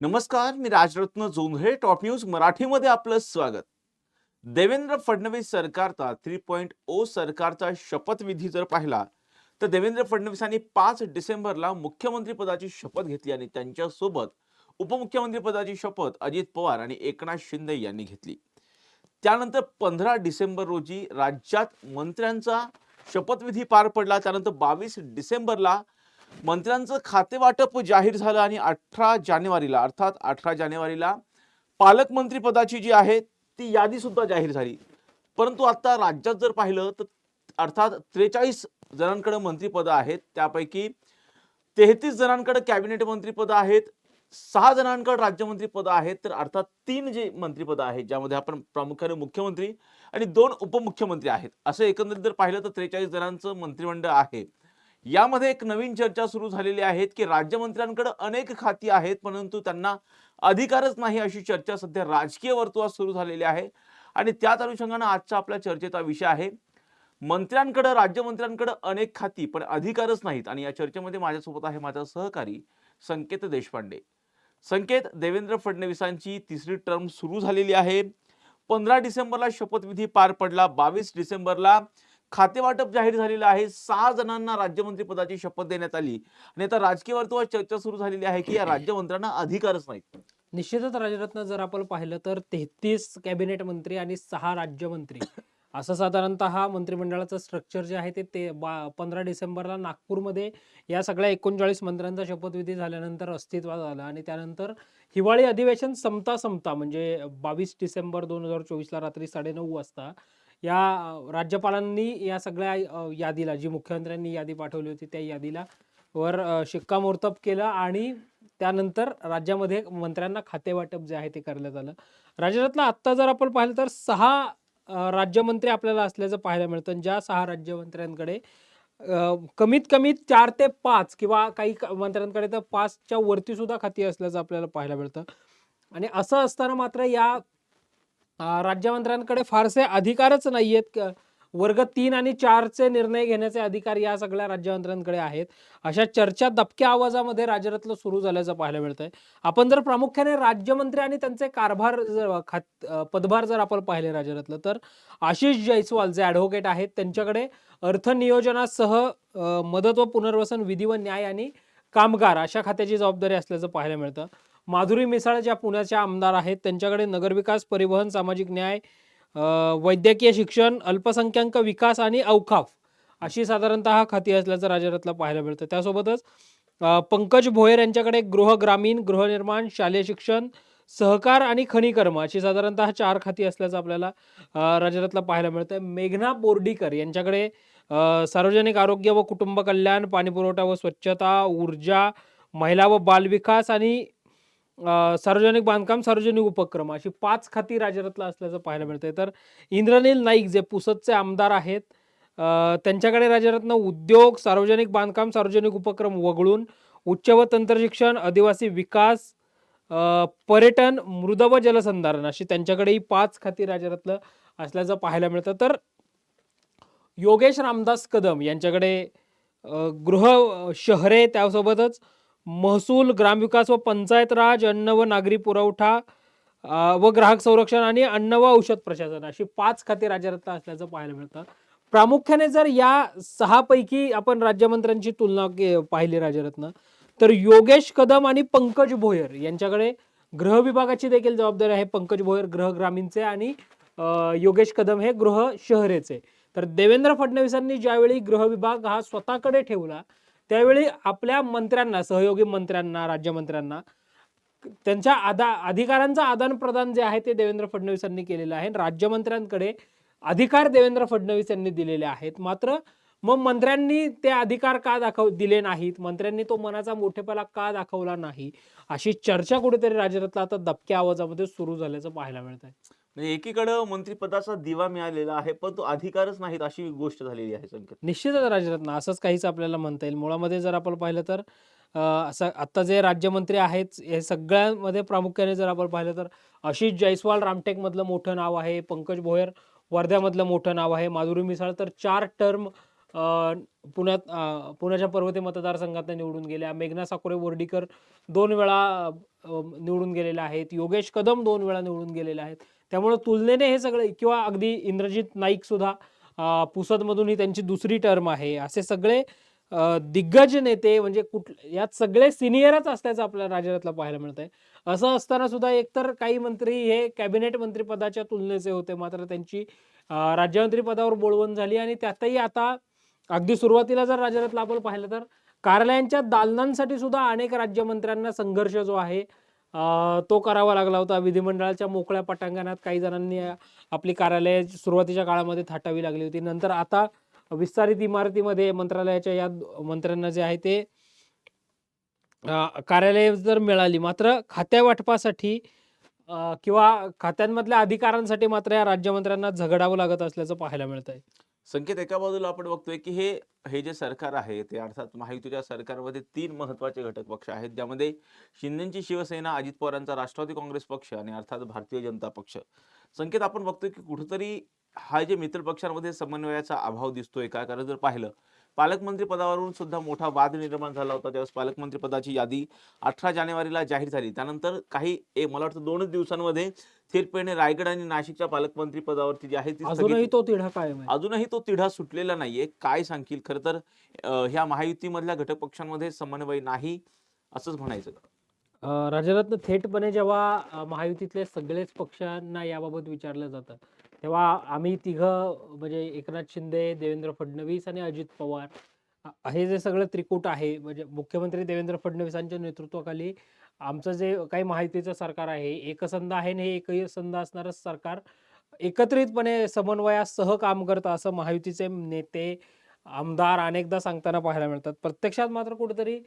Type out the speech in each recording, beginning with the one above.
नमस्कार, मी Rajratna Jondhale. Top news मराठीमध्ये आपलं स्वागत. देवेंद्र फडणवीस सरकारचा 3.0 सरकारचा शपथविधी जर पाहिला तर देवेंद्र फडणवीसांनी 5 डिसेंबरला मुख्यमंत्री पदाची शपथ घेतली आणि त्यांच्यासोबत उपमुख्यमंत्री पदाची शपथ अजित पवार आणि एकनाथ शिंदे यांनी घेतली. त्यानंतर 15 डिसेंबर रोजी राज्यात मंत्र्यांचा शपथविधी पार पडला. त्यानंतर 22 डिसेंबरला मंत्र्यांचं खातेवाटप जाहीर झालं आणि 18 जानेवारीला अर्थात 18 जानेवारीला पालकमंत्री पदाची जी आहे ती यादी सुद्धा जाहीर झाली. परंतु आता राज्यात जर पाहिलं तर अर्थात 43 जणांकडे मंत्रिपद आहेत. त्यापैकी 33 जणांकडे कॅबिनेट मंत्रिपद आहेत, 6 जणांकडे राज्यमंत्री पद आहेत. तर अर्थात 3 जे मंत्रिपद आहेत ज्यामध्ये आपण प्रामुख्याने मुख्यमंत्री आणि 2 उपमुख्यमंत्री आहेत. असं एकंदरीत जर पाहिलं तर 43 जणांचं मंत्रिमंडळ आहे. यामध्ये एक नवीन चर्चा सुरू झालेली आहे की राज्यमंत्र्यांकडे अनेक खाती आहेत परंतु त्यांना अधिकारच नाही, अशी चर्चा सध्या राजकीय वर्तुळात सुरू झालेली आहे. आणि त्याच अनुषंगाने आजचा आपल्या चर्चेचा विषय आहे मंत्र्यांकडे राज्यमंत्र्यांकडे अनेक खाती पण अधिकारच नाहीत. आणि या चर्चेमध्ये माझ्यासोबत आहे माझा सहकारी संकेत देशपांडे. संकेत, देवेंद्र फडणवीसांची तिसरी टर्म सुरू झालेली आहे. 15 डिसेंबरला शपथविधी पार पडला. 22 डिसेंबरला खातेवाटप जाहीर झालेलं आहे. 6 जणांना राज्यमंत्री पदाची शपथ देण्यात आली आणि आता राजकीय वर्तुळात चर्चा सुरू झालेली आहे की या राज्यमंत्र्यांना अधिकारच नाहीत. निश्चितच राजरत्न जर आपण पाहिलं तर 33 कॅबिनेट मंत्री आणि 6 राज्यमंत्री असं साधारणतः मंत्रिमंडळाचं स्ट्रक्चर जे आहे ते 15 डिसेंबरला नागपूरमध्ये या सगळ्या 39 मंत्र्यांचा शपथविधी झाल्यानंतर अस्तित्वात आलं. आणि त्यानंतर हिवाळी अधिवेशन संपता म्हणजे 22 डिसेंबर 2024ला रात्री 9:30 वाजता या राज्यपालांनी या सगळ्या यादीला, जी मुख्यमंत्र्यांनी यादी पाठवली होती त्या यादीला वर शिक्कामोर्तब केलं आणि त्यानंतर राज्यामध्ये मंत्र्यांना खातेवाटप जे आहे ते करण्यात आलं. राज्यातला आत्ता जर आपण पाहिलं तर 6 राज्यमंत्री आपल्याला असल्याचं पाहायला मिळतं आणि ज्या 6 राज्यमंत्र्यांकडे कमीत कमी 4 ते 5 किंवा काही मंत्र्यांकडे तर 5च्या वरती सुद्धा खाती असल्याचं आपल्याला पाहायला मिळतं. आणि असं असताना मात्र या राज्यमंत्र्यांकडे फारसे अधिकारच नाहीयेत. वर्ग 3 आणि 4 चे निर्णय घेण्याचे अधिकार या सगळ्या राज्यमंत्र्यांकडे आहेत. अशा चर्चा दबक्या आवाजामध्ये राज्यातलं सुरू झाल्याचं पाहायला मिळतंय. आपण जर प्रामुख्याने राज्यमंत्री आणि त्यांचे कारभार पदभार जर आपण पाहिले राज्यातलं, तर आशिष जयस्वाल जे ॲडव्होकेट आहेत त्यांच्याकडे अर्थ नियोजनासह मदत व पुनर्वसन, विधी व न्याय आणि कामगार अशा खात्याची जबाबदारी असल्याचं पाहायला मिळतं. माधुरी मिसाळ ज्या पुण्याच्या आमदार आहेत त्यांच्याकडे नगरविकास, परिवहन, सामाजिक न्याय, वैद्यकीय शिक्षण, अल्पसंख्याक विकास आणि औकाफ अशी साधारणतः खाती असल्याचं राज्यातलं पाहायला मिळतं. त्यासोबतच पंकज भोयर यांच्याकडे गृह, ग्रामीण, गृहनिर्माण, शालेय शिक्षण, सहकार आणि खनिकर्म अशी साधारणतः 4 खाती असल्याचं आपल्याला राज्यातलं पाहायला मिळतं. मेघना बोर्डीकर यांच्याकडे सार्वजनिक आरोग्य व कुटुंब कल्याण, पाणीपुरवठा व स्वच्छता, ऊर्जा, महिला व बालविकास आणि सार्वजनिक बांधकाम, सार्वजनिक उपक्रम अशी 5 खाती राज्यातलं असल्याचं पाहायला मिळतंय. तर इंद्रनील नाईक जे पुसदचे आमदार आहेत त्यांच्याकडे राज्यरत्न उद्योग, सार्वजनिक बांधकाम, सार्वजनिक उपक्रम वगळून उच्च व तंत्रशिक्षण, आदिवासी विकास, पर्यटन, मृद व जलसंधारण अशी त्यांच्याकडेही 5 खाती राज्यरत्न असल्याचं पाहायला मिळतं. तर योगेश रामदास कदम यांच्याकडे गृह, शहरे, त्यासोबतच महसूल, ग्रामविकास व पंचायत राज, अन्न व नागरी पुरवठा व ग्राहक संरक्षण आणि अन्न व औषध प्रशासन अशी 5 खाती राज्यरत्न असल्याचं पाहायला मिळतं. प्रामुख्याने जर या 6 पैकी आपण राज्यमंत्र्यांची तुलना पाहिली राज्यरत्न, तर योगेश कदम आणि पंकज भोयर यांच्याकडे गृह विभागाची देखील जबाबदारी आहे. पंकज भोयर गृह ग्रामीणचे आणि योगेश कदम हे गृह शहरेचे. तर देवेंद्र फडणवीसांनी ज्यावेळी गृह विभाग हा स्वतःकडे ठेवला त्यावेळी आपल्या मंत्र्यांना, सहयोगी मंत्र्यांना, राज्यमंत्र्यांना त्यांच्या अधिकारांचं आदान प्रदान जे आहे ते देवेंद्र फडणवीसांनी केलेलं आहे. राज्यमंत्र्यांकडे अधिकार देवेंद्र फडणवीस यांनी दिलेले आहेत. मात्र मग मंत्र्यांनी ते अधिकार का दिले नाहीत, मंत्र्यांनी तो मनाचा मोठेपणा का दाखवला नाही, अशी चर्चा कुठेतरी राज्यातला आता दबक्या आवाजामध्ये सुरू झाल्याचं पाहायला मिळत आहे. म्हणजे एकीकडे मंत्रिपदाचा दिवा मिळालेला आहे पण तो अधिकारच नाहीत अशी गोष्ट झालेली आहे संकेत. निश्चितच राज्यरत्न असंच काहीच आपल्याला म्हणता येईल. मुळामध्ये जर आपण पाहिलं तर असं आता जे राज्यमंत्री आहेत हे सगळ्यांमध्ये प्रामुख्याने जर आपण पाहिलं तर आशिष जयस्वाल रामटेकमधलं मोठं नाव आहे, पंकज भोयर वर्ध्यामधलं मोठं नाव आहे, माधुरी मिसाळ तर 4 टर्म पुण्याच्या पर्वते मतदारसंघात निवडून गेल्या. मेघना साकोरे बोर्डीकर 2 वेळा निवडून गेलेल्या आहेत. योगेश कदम 2 वेळा निवडून गेलेले आहेत. त्यामुळे तुलनेने हे सगळे किंवा अगदी इंद्रजित नाईक सुद्धा पुसदमधून ही त्यांची दुसरी टर्म आहे. असे सगळे दिग्गज नेते म्हणजे यात सगळे सिनियरच असल्याचं आपल्याला राज्यातलं पाहायला मिळतंय. असं असताना सुद्धा एकतर काही मंत्री हे कॅबिनेट मंत्रिपदाच्या तुलनेचे होते, मात्र त्यांची राज्यमंत्री पदावर बोळवण झाली आणि त्यातही आता अगदी सुरुवातीला जर राज्यातलं आपण पाहिलं तर कार्यालयांच्या दालनांसाठी सुद्धा अनेक राज्यमंत्र्यांना संघर्ष जो आहे तो करावा लागला होता. विधिमंडळाच्या मोकळ्या पटांगणात काही जणांनी आपली कार्यालये सुरुवातीच्या काळामध्ये थाटावी लागली होती. नंतर आता विस्तारित इमारतीमध्ये मंत्रालयाच्या या मंत्र्यांना जे आहे ते कार्यालय जर मिळाली, मात्र खात्या वाटपासाठी किंवा खात्यांमधल्या अधिकारांसाठी मात्र या राज्यमंत्र्यांना झगडावं लागत असल्याचं पाहायला मिळतंय. संकेत, एका बाजूला आपण बघतोय की हे हे जे सरकार आहे ते अर्थात महायुतीच्या सरकारमध्ये 3 महत्त्वाचे घटक पक्ष आहेत, ज्यामध्ये शिंदेची शिवसेना, अजित पवारांचा राष्ट्रवादी काँग्रेस पक्ष आणि अर्थात भारतीय जनता पक्ष. संकेत, आपण बघतोय की कुठेतरी हा जे मित्र पक्षांमध्ये समन्वयाचा अभाव दिसतोय का? कारण जर पाहिलं, पालकमंत्री पदावरून सुद्धा मोठा वाद निर्माण झाला होता. त्यावेळेस पालकमंत्री पदाची यादी 18 जानेवारीला जाहीर झाली. त्यानंतर मला वाटतं 2च दिवसांमध्ये थेटपणे रायगड आणि नाशिकच्या पालकमंत्री पदावरती जी आहे ती अजूनही तो तिढा कायम आहे. अजूनही तो तिढा सुटलेला नाहीये. काय सांगशील? खरं तर ह्या महायुतीमधल्या घटक पक्षांमध्ये समन्वय नाही असंच म्हणायचं का? राज्यातनं थेटपणे जेव्हा महायुतीतले सगळेच पक्षांना याबाबत विचारलं जातं, तेव्हा आम्ही तिघं म्हणजे एकनाथ शिंदे, देवेंद्र फडणवीस आणि अजित पवार हे जे सगळं त्रिकूट आहे, म्हणजे मुख्यमंत्री देवेंद्र फडणवीसांच्या नेतृत्वाखाली आमचं जे काही महायुतीचं सरकार आहे, एकसंध आहे आणि हे एकसंध असणारं सरकार एकत्रितपणे समन्वयासह काम करतं असं महायुतीचे नेते, आमदार अनेकदा सांगताना पाहायला मिळतात. प्रत्यक्षात मात्र कुठेतरी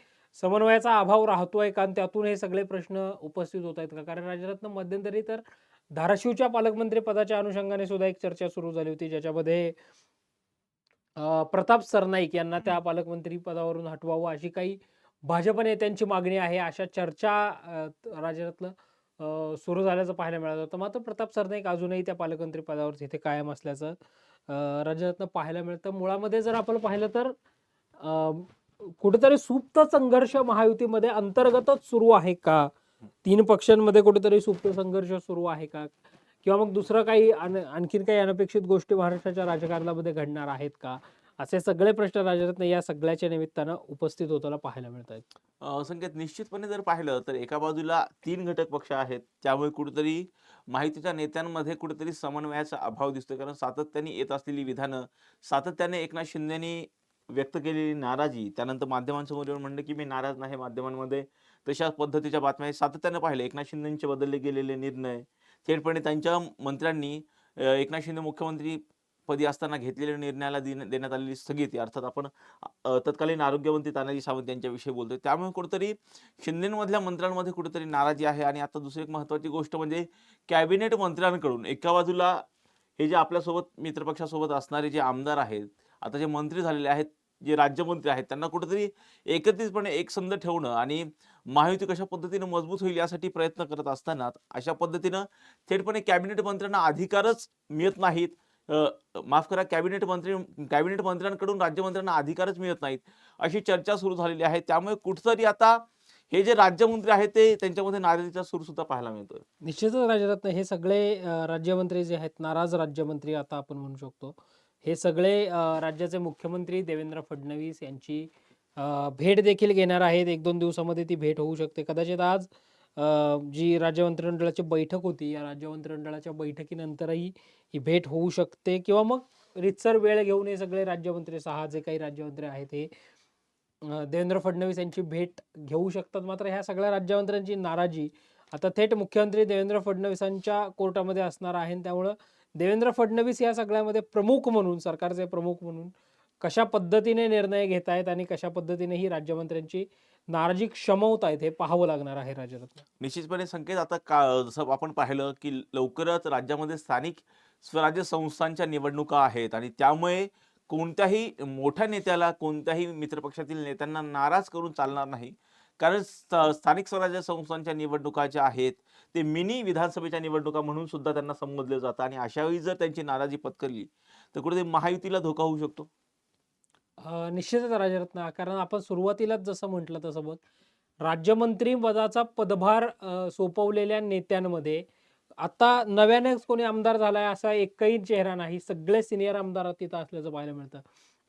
समन्वयाचा अभाव राहतोय का? आणि त्यातून हे सगळे प्रश्न उपस्थित होत आहेत का? कारण राज्यातनं मध्यंतरी तर धाराशिवच्या पालकमंत्री पदाच्या अनुषंगाने सुद्धा एक चर्चा सुरू झाली होती, ज्याच्यामध्ये प्रताप सरनाईक यांना त्या पालकमंत्री पदावरून हटवावं अशी काही भाजप नेत्यांची मागणी आहे, अशा चर्चा राज्यातलं सुरू झाल्याचं पाहायला मिळालं होतं. मात्र प्रताप सरनाईक अजूनही त्या पालकमंत्री पदावर तिथे कायम असल्याचं राज्यातनं पाहायला मिळतं. मुळामध्ये जर आपण पाहिलं तर कुठेतरी सुप्त संघर्ष महायुतीमध्ये अंतर्गतच सुरू आहे का? 3 पक्षांमध्ये कुठेतरी सुप्त संघर्ष सुरू आहे का? किंवा मग दुसरं काही आणखीन काही अनपेक्षित गोष्टी महाराष्ट्राच्या राजकारणामध्ये घडणार आहेत का? असे सगळे प्रश्न राज्यातनं या सगळ्याच्या निमित्तानं उपस्थित होताना पाहायला मिळत आहेत. संकेत, निश्चितपणे जर पाहिलं तर एका बाजूला 3 घटक पक्ष आहेत, त्यामुळे कुठेतरी माहितीच्या नेत्यांमध्ये कुठेतरी समन्वयाचा अभाव दिसतोय. कारण सातत्याने येत असलेली विधानं, सातत्याने एकनाथ शिंदेनी व्यक्त केलेली नाराजी, त्यानंतर माध्यमांसमोर येऊन म्हणलं की मी नाराज नाही माध्यमांमध्ये, तशा पद्धतीच्या बातम्या सातत्याने पाहिलं. एकनाथ शिंदेचे बदलले गेलेले निर्णय, थेटपणे त्यांच्या मंत्र्यांनी एकनाथ शिंदे मुख्यमंत्री पदी असताना घेतलेल्या निर्णयाला देण्यात आलेली स्थगिती, अर्थात आपण तत्कालीन आरोग्यमंत्री तानाजी सावंत यांच्याविषयी बोलतोय. त्यामुळे कुठेतरी शिंदेमधल्या मंत्र्यांमध्ये कुठेतरी नाराजी आहे. आणि आता दुसरी एक महत्त्वाची गोष्ट म्हणजे कॅबिनेट मंत्र्यांकडून एका बाजूला हे जे आपल्यासोबत मित्रपक्षासोबत असणारे जे आमदार आहेत, आता जे मंत्री झालेले आहेत, जे राज्यमंत्री आहेत, त्यांना कुठेतरी एकत्रितपणे एकसंध ठेवणं आणि महायुती कशा पद्धतीने मजबूत होईल यासाठी प्रयत्न करत असताना अशा पद्धतीनं थेटपणे कॅबिनेट मंत्र्यांना अधिकारच मिळत नाहीत. माफ करा, कॅबिनेट मंत्र्यांकडून राज्यमंत्र्यांना अधिकारच मिळत नाहीत, अशी चर्चा सुरू झालेली आहे. त्यामुळे कुठेतरी आता हे जे राज्यमंत्री आहेत ते त्यांच्यामध्ये नाराजीचा सूर सुद्धा पाहायला मिळतोय. निश्चितच राज्यातनं हे सगळे राज्यमंत्री जे आहेत, नाराज राज्यमंत्री आता आपण म्हणू शकतो, हे सगळे राज्याचे मुख्यमंत्री देवेंद्र फडणवीस यांची भेट देखील घेणार आहेत. 1-2 दिवसामध्ये ती भेट होऊ शकते. कदाचित आज जी राज्य मंत्रिमंडळाची बैठक होती, या राज्य मंत्रिमंडळाच्या बैठकीनंतरही ही भेट होऊ शकते किंवा मग रीतसर वेळ घेऊन हे सगळे राज्यमंत्री, 6 जे काही राज्यमंत्री आहेत, हे देवेंद्र फडणवीस यांची भेट घेऊ शकतात. मात्र ह्या सगळ्या राज्यमंत्र्यांची नाराजी आता थेट मुख्यमंत्री देवेंद्र फडणवीसांच्या कोर्टामध्ये असणार आहे. त्यामुळं देवेंद्र फडणवीस या सगळ्यामध्ये प्रमुख म्हणून, सरकारचे प्रमुख म्हणून कशा पद्धतीने निर्णय घेत आहेत आणि कशा पद्धतीने ही राज्यमंत्र्यांची नाराजी शमवतायत हे पाहावं लागणार आहे राज्यात. निश्चितपणे संकेत, आता जसं आपण पाहिलं की लवकरच राज्यामध्ये स्थानिक स्वराज्य संस्थांच्या निवडणुका आहेत आणि त्यामुळे कोणत्याही मोठ्या नेत्याला, कोणत्याही मित्रपक्षातील नेत्यांना नाराज करून चालणार नाही. कारण स्थानिक स्वराज्य संस्थांच्या निवडणुका ज्या आहेत ते मिनी विधानसभेच्या निवडणुका म्हणून सुद्धा त्यांना संबोधले जातं आणि अशावेळी जर त्यांची नाराजी पत्करली तर कुठेतरी महायुतीला धोका होऊ शकतो. निश्चितच राजरत्न, कारण आपण सुरुवातीलाच जसं म्हटलं तसं बघ, राज्यमंत्री पदाचा पदभार सोपवलेल्या नेत्यांमध्ये आता नव्यानेच कोणी आमदार झालाय असा एकही चेहरा नाही. सगळे सिनियर आमदार तिथं असल्याचं पाहायला मिळतं.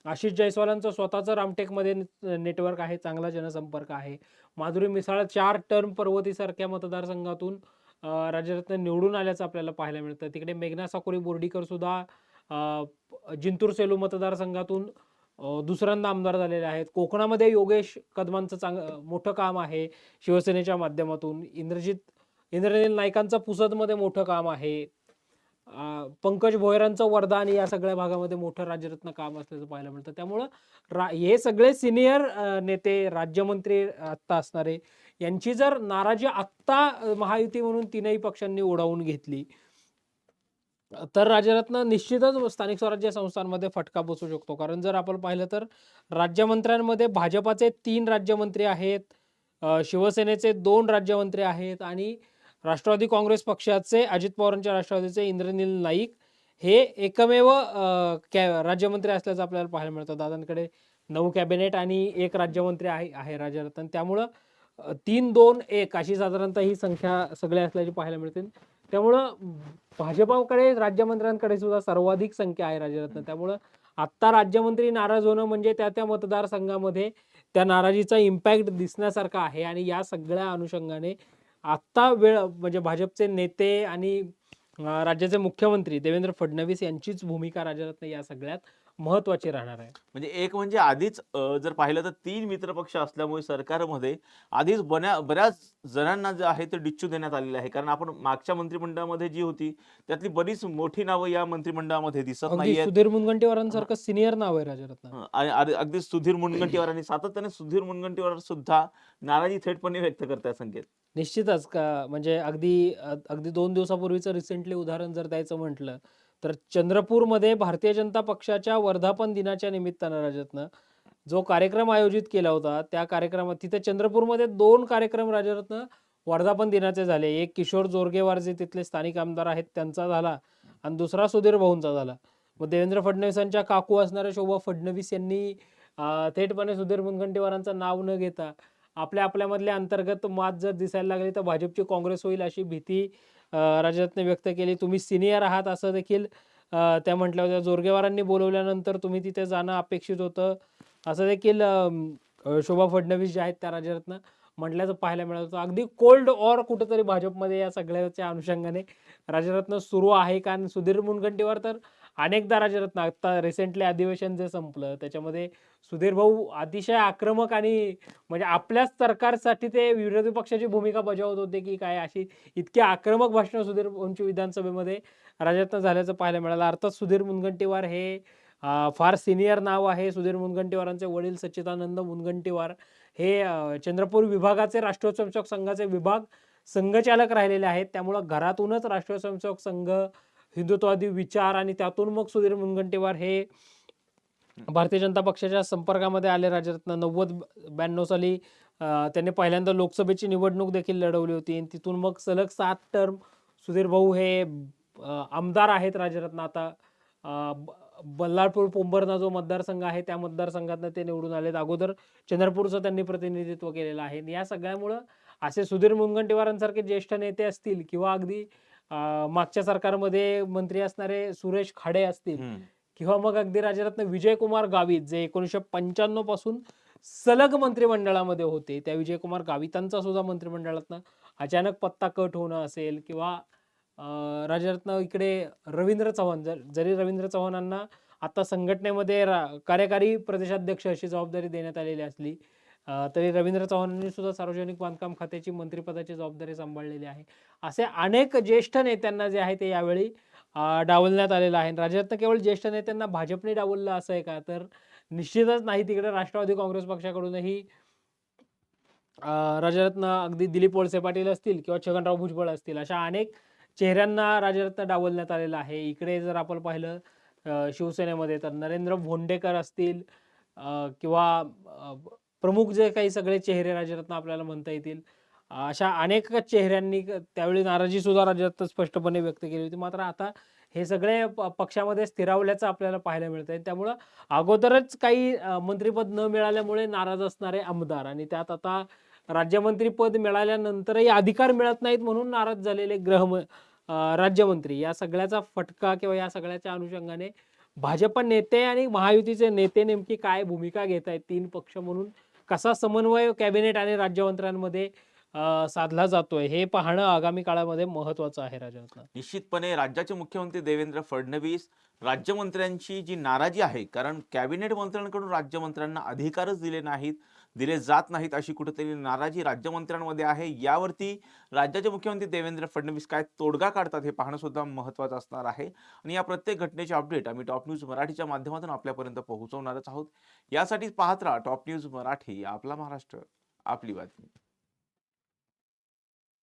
आशिष जयस्वालांचं स्वतःचं रामटेकमध्ये नेटवर्क आहे, चांगला जनसंपर्क आहे. माधुरी मिसाळ 4 टर्म पर्वतीसारख्या मतदारसंघातून राजरत्न निवडून आल्याचं आपल्याला पाहायला मिळतं. तिकडे मेघना साकोरी बोर्डीकर सुद्धा जिंतूर सेलू मतदारसंघातून दुसऱ्यांदा आमदार झालेले आहेत. कोकणामध्ये योगेश कदमांचं मोठं काम आहे शिवसेनेच्या माध्यमातून. इंद्रनील नाईकांचं पुसदमध्ये मोठं काम आहे. पंकज भोयरांचं वर्धा आणि या सगळ्या भागामध्ये मोठं राजरत्न काम असल्याचं पाहायला मिळतं. त्यामुळं हे सगळे सिनियर नेते, राज्यमंत्री आत्ता असणारे, यांची जर नाराजी आत्ता महायुती म्हणून तीनही पक्षांनी ओढावून घेतली, तर राजरत्न निश्चितच स्थानिक स्वराज्य संस्थांमध्ये फटका बसू शकतो. कारण जर आपण पाहिलं तर राज्यमंत्र्यांमध्ये भाजपाचे 3 राज्यमंत्री आहेत, शिवसेनेचे 2 राज्यमंत्री आहेत आणि राष्ट्रवादी काँग्रेस पक्षाचे, अजित पवारांच्या राष्ट्रवादीचे इंद्रनील नाईक हे एकमेव राज्यमंत्री असल्याचं आपल्याला पाहायला मिळतं. दादांकडे 9 कॅबिनेट आणि 1 राज्यमंत्री आहे राजरत्न. त्यामुळं 3-2-1 अशी साधारणतः ही संख्या सगळे असल्याची पाहायला मिळते. त्यामुळं भाजपाकडे, राज्यमंत्र्यांकडे सुद्धा सर्वाधिक संख्या आहे राजरत्न. त्यामुळं आत्ता राज्यमंत्री नाराज होणं म्हणजे त्या मतदारसंघामध्ये त्या नाराजीचा इम्पॅक्ट दिसण्यासारखा आहे. आणि या सगळ्या अनुषंगाने आत्ता वेळ म्हणजे भाजपचे नेते आणि राज्याचे मुख्यमंत्री देवेंद्र फडणवीस यांचीच भूमिका राजरत्न या सगळ्यात महत्वाची राहणार आहे. म्हणजे एक म्हणजे आधीच जर पाहिलं तर 3 मित्रपक्ष असल्यामुळे सरकारमध्ये आधीच बऱ्याच जणांना जे आहे ते डिच्चू देण्यात आलेले आहे. कारण आपण मागच्या मंत्रिमंडळामध्ये जी होती त्यातली बरीच मोठी नावं या मंत्रिमंडळामध्ये दिसत अगदी नाहीयेत. सुधीर मुनगंटीवारांसारखं सिनियर नाव आहे राजरत्न. आणि अगदी सुधीर मुनगंटीवार आणि सातत्याने सुधीर मुनगंटीवार सुद्धा नाराजी थेटपणे व्यक्त करताय संकेत. निश्चितच म्हणजे अगदी 2 दिवसापूर्वीचं रिसेंटली उदाहरण जर द्यायचं म्हटलं तर चंद्रपूरमध्ये भारतीय जनता पक्षाच्या वर्धापन दिनाच्या निमित्तानं राजरत्न जो कार्यक्रम आयोजित केला होता, त्या कार्यक्रमात तिथे चंद्रपूरमध्ये 2 कार्यक्रम राजरत्न वर्धापन दिनाचे झाले. एक किशोर जोरगेवार जे तिथले स्थानिक आमदार आहेत त्यांचा झाला आणि दुसरा सुधीर भाऊंचा झाला. मग देवेंद्र फडणवीसांच्या काकू असणाऱ्या शोभा फडणवीस यांनी थेटपणे सुधीर मुनगंटीवारांचं नाव न घेता आपल्यामधले अंतर्गत वाद जर दिसायला लागले तर भाजपची काँग्रेस होईल अशी भीती राजरत्न व्यक्त केली. तुम्ही सिनियर आहात असं देखील त्या म्हटल्या होत्या. जोरगेवारांनी बोलवल्यानंतर तुम्ही तिथे जाणं अपेक्षित होतं असं देखील शोभा फडणवीस ज्या आहेत त्या राजरत्न म्हटल्याचं पाहायला मिळत होतं. अगदी कोल्ड वॉर कुठंतरी भाजपमध्ये या सगळ्याच्या अनुषंगाने राजरत्न सुरू आहे. कारण सुधीर मुनगंटीवार तर अनेकदा राजरत्न आता रिसेंटली अधिवेशन जे संपलं त्याच्यामध्ये सुधीर भाऊ अतिशय आक्रमक आणि म्हणजे आपल्याच सरकारसाठी ते विरोधी पक्षाची भूमिका बजावत होते की काय, अशी इतकी आक्रमक भाषणं सुधीर भाऊंची विधानसभेमध्ये राजरत्न झाल्याचं पाहायला मिळालं. अर्थात सुधीर मुनगंटीवार हे फार सिनियर नाव आहे. सुधीर मुनगंटीवारांचे वडील सच्चिदानंद मुनगंटीवार हे चंद्रपूर विभागाचे राष्ट्रीय स्वयंसेवक संघाचे विभाग संघचालक राहिलेले आहेत. त्यामुळं घरातूनच राष्ट्रीय स्वयंसेवक संघ, हिंदुत्ववादी विचार आणि त्यातून मग सुधीर मुनगंटीवार हे भारतीय जनता पक्षाच्या संपर्कामध्ये आले. राजरत्न 90-92 साली त्यांनी पहिल्यांदा लोकसभेची निवडणूक देखील लढवली होती. तिथून मग सलग 7 टर्म सुधीर भाऊ हे आमदार आहेत राजरत्न. आता बल्लारपूर पोंभुर्णा जो मतदारसंघ आहे त्या मतदारसंघातनं ते निवडून आलेत. अगोदर चंद्रपूरचं त्यांनी प्रतिनिधित्व केलेलं आहे. या सगळ्यामुळं असे सुधीर मुनगंटीवारांसारखे ज्येष्ठ नेते असतील किंवा अगदी मागच्या सरकारमध्ये मंत्री असणारे सुरेश खाडे असतील किंवा मग अगदी राजरत्न विजयकुमार गावित जे 1995 पासून सलग मंत्रिमंडळामध्ये होते, त्या विजयकुमार गावितांचा सुद्धा मंत्रिमंडळातनं अचानक पत्ता कट होणं असेल किंवा राजरत्न इकडे रवींद्र चव्हाण, जरी रवींद्र चव्हाणांना आता संघटनेमध्ये कार्यकारी प्रदेशाध्यक्ष अशी जबाबदारी देण्यात आलेली असली तरी रवींद्र चव्हाणांनी सुद्धा सार्वजनिक बांधकाम खात्याची मंत्रिपदाची जबाबदारी सांभाळलेली आहे. असे अनेक ज्येष्ठ नेत्यांना जे आहे ते यावेळी डावलण्यात आलेलं आहे. राजरत्न केवळ ज्येष्ठ नेत्यांना भाजपने डावललं असं आहे का, तर निश्चितच नाही. तिकडे राष्ट्रवादी काँग्रेस पक्षाकडूनही राजरत्न अगदी दिलीप वळसे पाटील असतील किंवा छगनराव भुजबळ असतील अशा अनेक चेहऱ्यांना राजरत्न डावलण्यात आलेलं आहे. इकडे जर आपण पाहिलं शिवसेनेमध्ये तर नरेंद्र भोंडेकर असतील किंवा प्रमुख जे काही सगळे चेहरे राजरत्न आपल्याला म्हणता येतील अशा अनेक चेहऱ्यांनी त्यावेळी नाराजी सुद्धा राजरत्न स्पष्टपणे व्यक्त केली होती. मात्र आता हे सगळे पक्षामध्ये स्थिरावल्याचं आपल्याला पाहायला मिळतंय. त्यामुळं अगोदरच काही मंत्रिपद न मिळाल्यामुळे नाराज असणारे आमदार आणि त्यात आता राज्यमंत्रीपद मिळाल्यानंतरही अधिकार मिळत नाहीत म्हणून नाराज झालेले राज्यमंत्री, या सगळ्याचा फटका किंवा या सगळ्याच्या अनुषंगाने भाजप नेते आणि महायुतीचे नेते नेमकी काय भूमिका घेत आहेत, 3 पक्ष म्हणून कसा समन्वय कॅबिनेट आणि राज्यमंत्र्यांमध्ये साधला जातोय, हे पाहणं आगामी काळामध्ये महत्वाचं आहे राजरत्न. निश्चितपणे राज्याचे मुख्यमंत्री देवेंद्र फडणवीस राज्यमंत्र्यांची जी नाराजी आहे, कारण कॅबिनेट मंत्र्यांकडून राज्यमंत्र्यांना अधिकारच दिले जात नाहीत, अशी कुठेतरी नाराजी राज्यमंत्र्यांमध्ये आहे. यावरती राज्याचे मुख्यमंत्री देवेंद्र फडणवीस काय तोडगा काढतात हे पाहणं सुद्धा महत्त्वाचं असणार आहे. आणि या प्रत्येक घटनेचे अपडेट आम्ही टॉप न्यूज मराठीच्या माध्यमातून आपल्यापर्यंत पोहोचवणारच आहोत. यासाठी पाहत राहा टॉप न्यूज मराठी, आपला महाराष्ट्र, आपली बातमी.